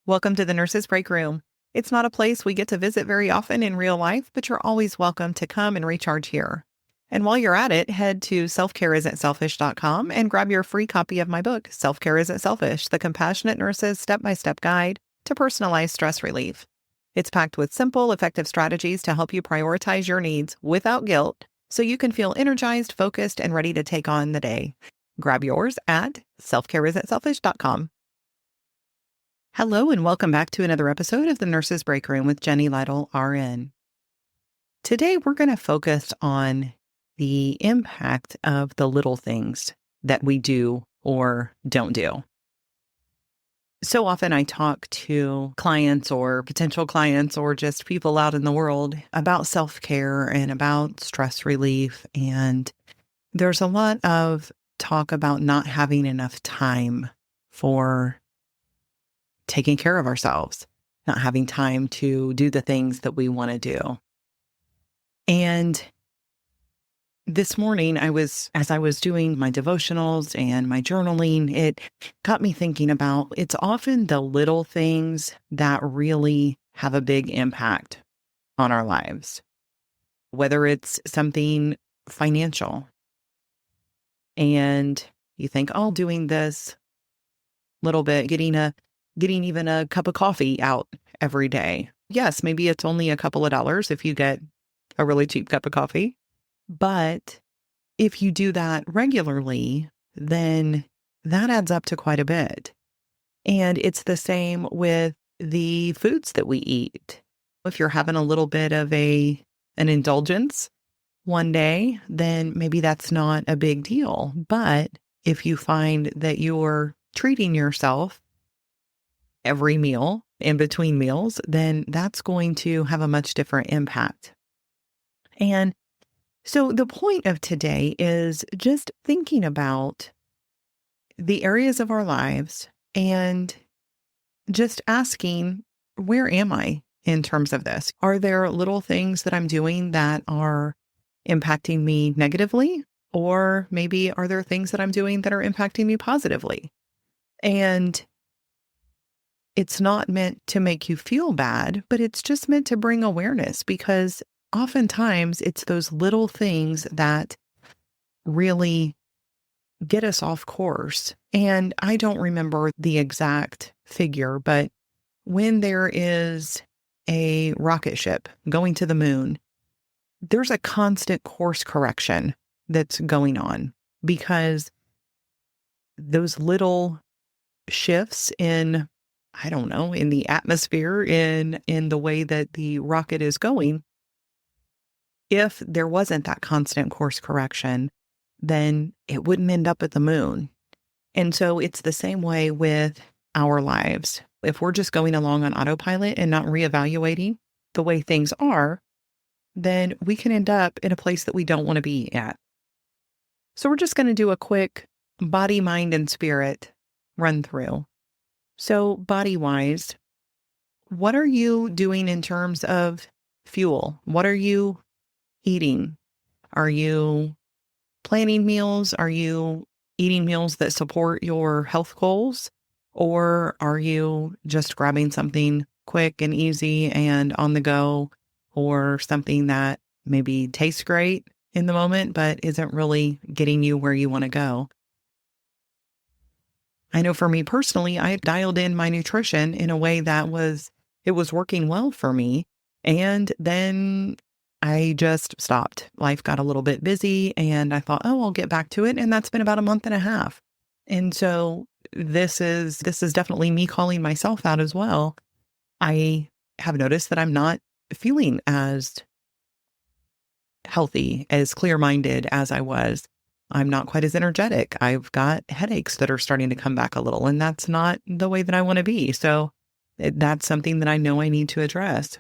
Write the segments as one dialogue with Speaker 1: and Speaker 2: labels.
Speaker 1: Welcome to the Nurses Break Room. It's not a place we get to visit very often in real life, but you're always welcome to come and recharge here. And while you're at it, head to selfcareisn'tselfish.com and grab your free copy of my book, Self-Care Isn't Selfish, The Compassionate Nurse's Step-by-Step Guide to Personalized Stress Relief. It's packed with simple, effective strategies to help you prioritize your needs without guilt so you can feel energized, focused, and ready to take on the day. Grab yours at selfcareisn'tselfish.com. Hello, and welcome back to another episode of the Nurses Break Room with Jenny Lytle, RN. Today, we're going to focus on the impact of the little things that we do or don't do. So often I talk to clients or potential clients or just people out in the world about self-care and about stress relief. And there's a lot of talk about not having enough time for taking care of ourselves, not having time to do the things that we want to do. And this morning, as I was doing my devotionals and my journaling, it got me thinking about it's often the little things that really have a big impact on our lives, whether it's something financial and you think, oh, doing this little bit, getting even a cup of coffee out every day. Yes, maybe it's only a couple of dollars if you get a really cheap cup of coffee. But if you do that regularly, then that adds up to quite a bit. And it's the same with the foods that we eat. If you're having a little bit of an indulgence one day, then maybe that's not a big deal. But if you find that you're treating yourself every meal in between meals, then that's going to have a much different impact. And so the point of today is just thinking about the areas of our lives and just asking, where am I in terms of this? Are there little things that I'm doing that are impacting me negatively? Or maybe are there things that I'm doing that are impacting me positively? And it's not meant to make you feel bad, but it's just meant to bring awareness, because oftentimes it's those little things that really get us off course. And I don't remember the exact figure, but when there is a rocket ship going to the moon, there's a constant course correction that's going on, because those little shifts in the atmosphere, in the way that the rocket is going, if there wasn't that constant course correction, then it wouldn't end up at the moon. And so it's the same way with our lives. If we're just going along on autopilot and not reevaluating the way things are, then we can end up in a place that we don't want to be at. So we're just going to do a quick body, mind, and spirit run through. So body-wise, what are you doing in terms of fuel? What are you eating? Are you planning meals? Are you eating meals that support your health goals? Or are you just grabbing something quick and easy and on the go, or something that maybe tastes great in the moment, but isn't really getting you where you want to go? I know for me personally, I dialed in my nutrition in a way that was working well for me. And then I just stopped. Life got a little bit busy and I thought, oh, I'll get back to it. And that's been about a month and a half. And so this is definitely me calling myself out as well. I have noticed that I'm not feeling as healthy, as clear-minded as I was. I'm not quite as energetic. I've got headaches that are starting to come back a little, and that's not the way that I want to be. So that's something that I know I need to address.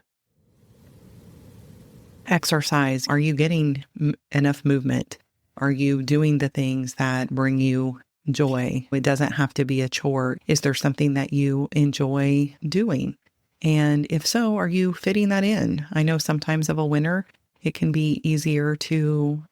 Speaker 1: Exercise. Are you getting enough movement? Are you doing the things that bring you joy? It doesn't have to be a chore. Is there something that you enjoy doing? And if so, are you fitting that in? I know sometimes of a winter, it can be easier to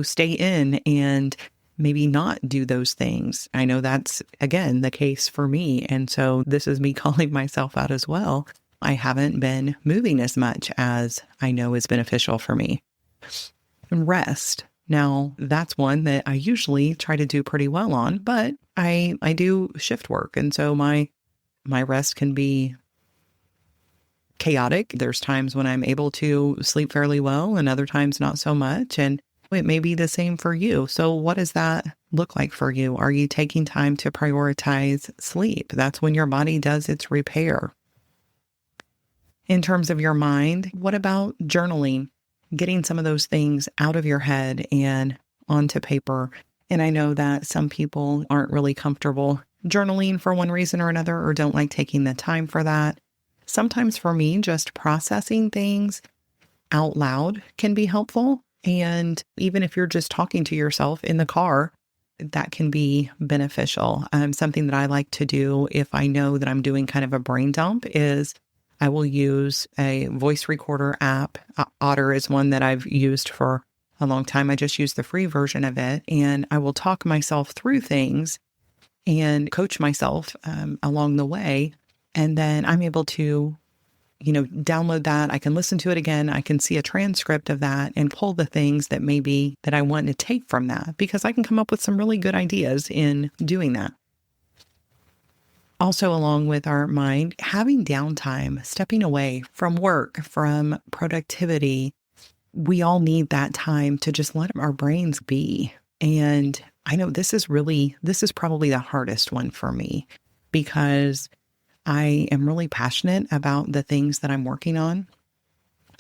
Speaker 1: stay in and maybe not do those things. I know that's, again, the case for me. And so this is me calling myself out as well. I haven't been moving as much as I know is beneficial for me. Rest. Now, that's one that I usually try to do pretty well on, but I do shift work. And so my rest can be chaotic. There's times when I'm able to sleep fairly well and other times not so much. And it may be the same for you. So what does that look like for you? Are you taking time to prioritize sleep? That's when your body does its repair. In terms of your mind, what about journaling? Getting some of those things out of your head and onto paper. And I know that some people aren't really comfortable journaling for one reason or another, or don't like taking the time for that. Sometimes for me, just processing things out loud can be helpful. And even if you're just talking to yourself in the car, that can be beneficial. Something that I like to do if I know that I'm doing kind of a brain dump is I will use a voice recorder app. Otter is one that I've used for a long time. I just use the free version of it, and I will talk myself through things and coach myself along the way. And then I'm able to, download that. I can listen to it again. I can see a transcript of that and pull the things that maybe that I want to take from that, because I can come up with some really good ideas in doing that. Also, along with our mind, having downtime, stepping away from work, from productivity, we all need that time to just let our brains be. And I know this is probably the hardest one for me, because I am really passionate about the things that I'm working on.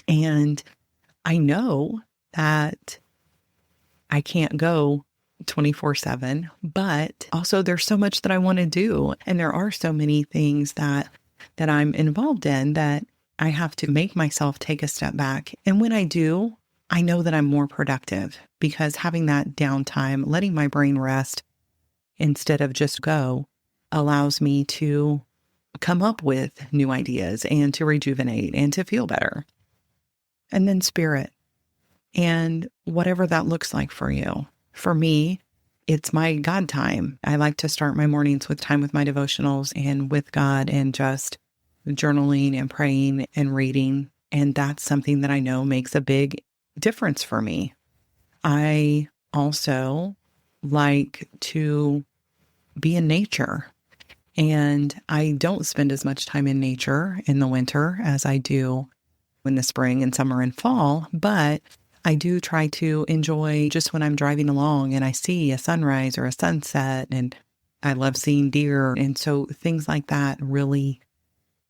Speaker 1: And I know that I can't go 24/7, but also there's so much that I want to do. And there are so many things that I'm involved in that I have to make myself take a step back. And when I do, I know that I'm more productive, because having that downtime, letting my brain rest instead of just go, allows me to come up with new ideas and to rejuvenate and to feel better. And then spirit, and whatever that looks like for you. For me, it's my God time. I like to start my mornings with time with my devotionals and with God, and just journaling and praying and reading. And that's something that I know makes a big difference for me. I also like to be in nature. And I don't spend as much time in nature in the winter as I do in the spring and summer and fall, but I do try to enjoy just when I'm driving along and I see a sunrise or a sunset, and I love seeing deer. And so things like that really,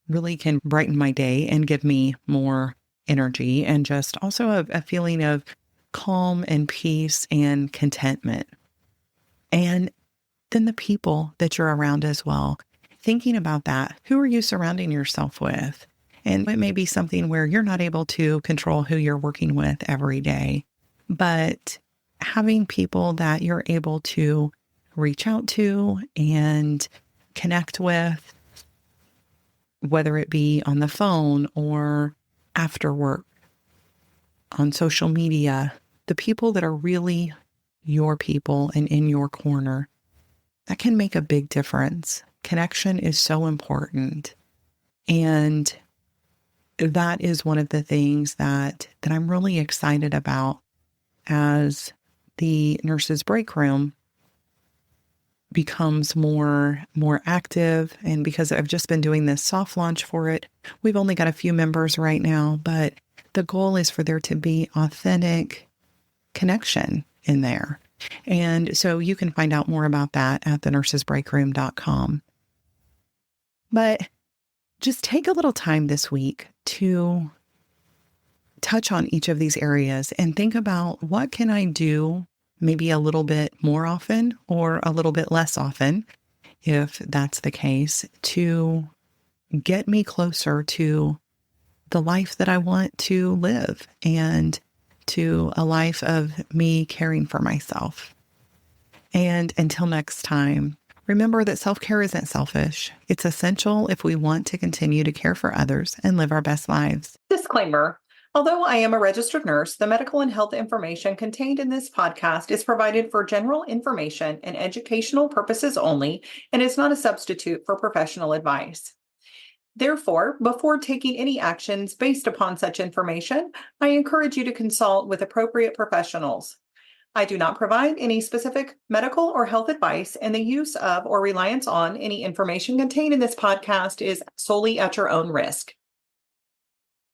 Speaker 1: really can brighten my day and give me more energy, and just also a feeling of calm and peace and contentment. And then the people that you're around as well. Thinking about that, who are you surrounding yourself with? And it may be something where you're not able to control who you're working with every day, but having people that you're able to reach out to and connect with, whether it be on the phone or after work, on social media, the people that are really your people and in your corner, that can make a big difference. Connection is so important. And that is one of the things that I'm really excited about as the nurses' break room becomes more active. And because I've just been doing this soft launch for it, we've only got a few members right now, but the goal is for there to be authentic connection in there. And so you can find out more about that at thenursesbreakroom.com. But just take a little time this week to touch on each of these areas and think about, what can I do maybe a little bit more often or a little bit less often, if that's the case, to get me closer to the life that I want to live, and to a life of me caring for myself. And until next time, remember that self-care isn't selfish. It's essential if we want to continue to care for others and live our best lives.
Speaker 2: Disclaimer:
Speaker 1: Although I am a registered nurse, the medical and health information contained in this podcast is provided for general information and educational purposes only and is not a substitute for professional advice. Therefore, before taking any actions based upon such information, I encourage you to consult with appropriate professionals. I do not provide any specific medical or health advice, and the use of or reliance on any information contained in this podcast is solely at your own risk.